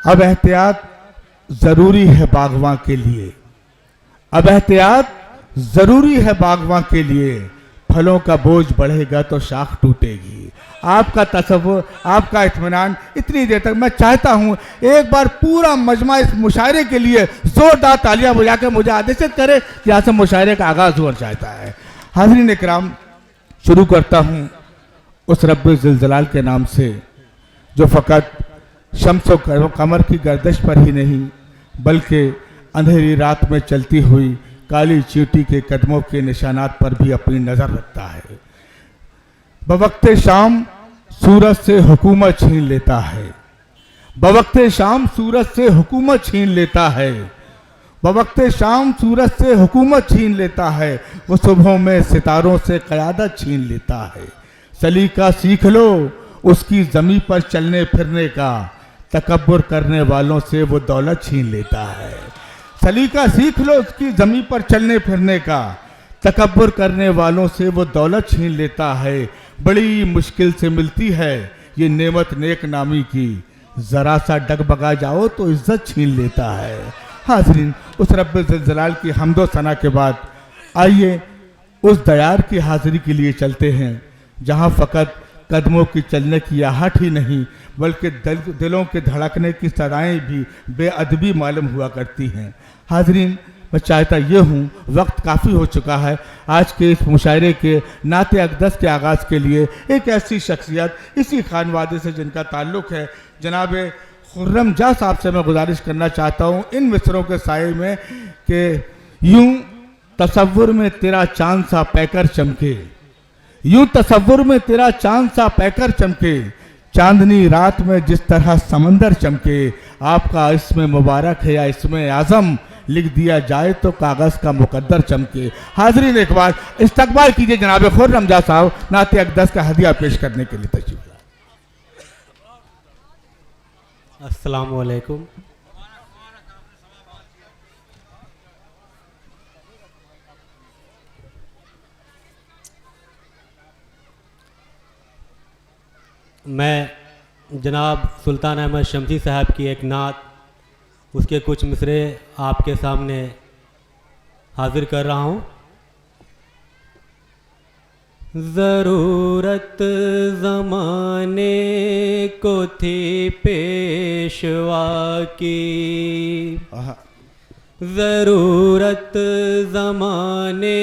अब एहतियात जरूरी है बागवां के लिए, अब एहतियात जरूरी है बागवां के लिए, फलों का बोझ बढ़ेगा तो शाख टूटेगी। आपका तसव्वुर, आपका इत्मीनान इतनी देर तक मैं चाहता हूं एक बार पूरा मजमा इस मुशायरे के लिए जोरदार तालियां बजा के मुझे आदेशित करे कि यहाँ से मुशायरे का आगाज होना चाहता है। हाज़रीन इकराम, शुरू करता हूं उस रब्बे ज़िलज़लाल के नाम से जो फ़कत शम्स व कमर की गर्दिश पर ही नहीं बल्कि अंधेरी रात में चलती हुई काली चींटी के कदमों के निशानात पर भी अपनी नज़र रखता है। बवक्ते शाम सूरज से हुकूमत छीन लेता है, बवक्ते शाम सूरज से हुकूमत छीन लेता है, बवक्ते शाम सूरज से हुकूमत छीन लेता है, वो सुबहों में सितारों से क़यादत छीन लेता है। सलीका सीख लो उसकी ज़मीं पर चलने फिरने का, तकब्बुर करने वालों से वो दौलत छीन लेता है। सलीका सीख लो उसकी ज़मीं पर चलने फिरने का, तकब्बुर करने वालों से वो दौलत छीन लेता है। बड़ी मुश्किल से मिलती है ये नेमत नेक नामी की, ज़रा सा डगबगा जाओ तो इज़्ज़त छीन लेता है। हाज़रीन, उस रब्बे ज़िलज़लाल की हम्दो सना के बाद आइए उस दयार की हाज़िरी के लिए चलते हैं जहाँ फ़कत कदमों की चलने की आहट ही नहीं बल्कि दिलों के धड़कने की सदाएँ भी बेअदबी मालूम हुआ करती हैं। हाज़रीन, मैं चाहता ये हूँ, वक्त काफ़ी हो चुका है आज के इस मुशायरे के नाते अक़दस के आगाज़ के लिए एक ऐसी शख्सियत इसी खानवादे से जिनका ताल्लुक़ है जनाब खुर्रम जा साहब से मैं गुजारिश करना चाहता हूँ इन मिसरों के साए में कि यूं तसव्वुर में तेरा चांद सा पैकर चमके, यूं तसव्वुर में तेरा चांद सा पैकर चमके, चांदनी रात में जिस तरह समंदर चमके, आपका इसमें मुबारक है या इसमें आज़म लिख दिया जाए तो कागज़ का मुकद्दर चमके। हाज़रीन, एक बार इस्तकबाल कीजिए जनाब खुर्रम जा साहब नाते अक़दस का हदिया पेश करने के लिए तशरीफ़ लाए। अस्सलामु अलैकुम। मैं जनाब सुल्तान अहमद शमसी साहब की एक नात, उसके कुछ मिसरे आपके सामने हाजिर कर रहा हूँ। ज़रूरत ज़माने को थी पेशवा की, ज़रूरत ज़माने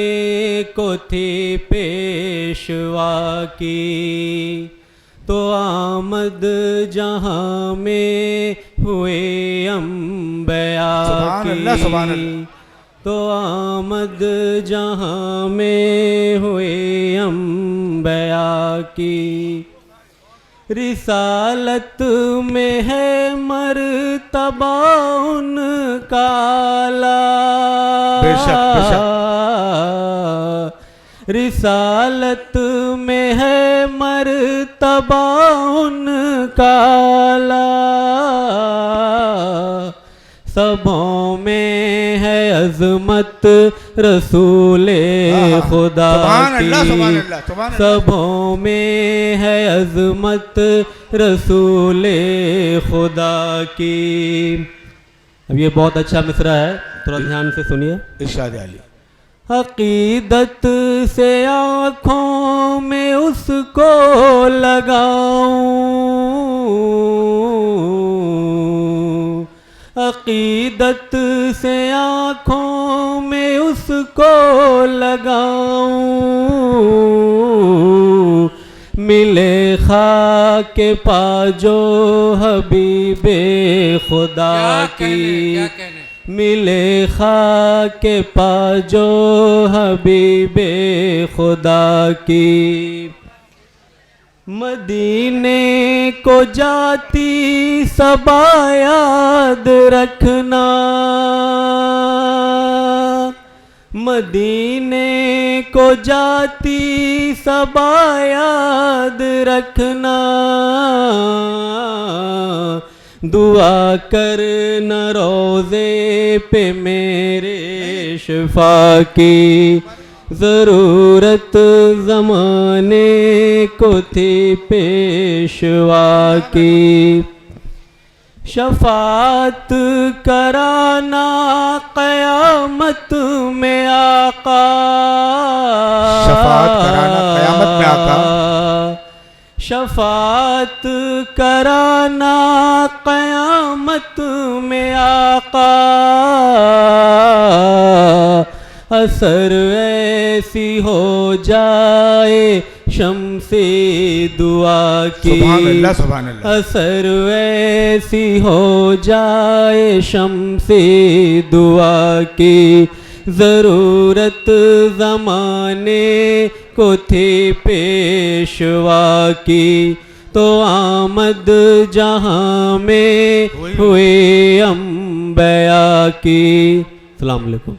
को थी पेशवा की, तो आमद जहाँ में हुए अम्बिया की, तो आमद जहाँ में हुए अम्बिया की, रिसालत में है मर्तबा उनका आला, रिसालत में है मर्तबा उनका आला, सबों में है अज़मत रसूले खुदा की, सबों में है अज़मत रसूले खुदा की। अब ये बहुत अच्छा मिसरा है, थोड़ा ध्यान से सुनिए। इरशाद अली। अक़ीदत से आँखों में उसको लगाऊं, अक़ीदत से आँखों में उसको लगाऊं, मिले खाके पाजो हबीबे खुदा की, मिले खाके पाजो हबीबे खुदा की, मदीने को जाती सबा याद रखना, मदीने को जाती सबा याद रखना, दुआ करना रोज़े पे मेरे शिफा की, ज़रूरत ज़माने को थी पेशवा की। शफात कराना क़यामत में आका, शफात कराना क़यामत में आका, शफात कराना क़यामत में आका, असर ऐसी हो जाए शम्से दुआ की, सुभान अल्लाह सुभान अल्लाह, असर ऐसी हो जाए शम्से दुआ की, ज़रूरत ज़माने को थी पेशवा की, तो आमद जहाँ में हुए अम्बिया की। अस्सलाम वालेकुम।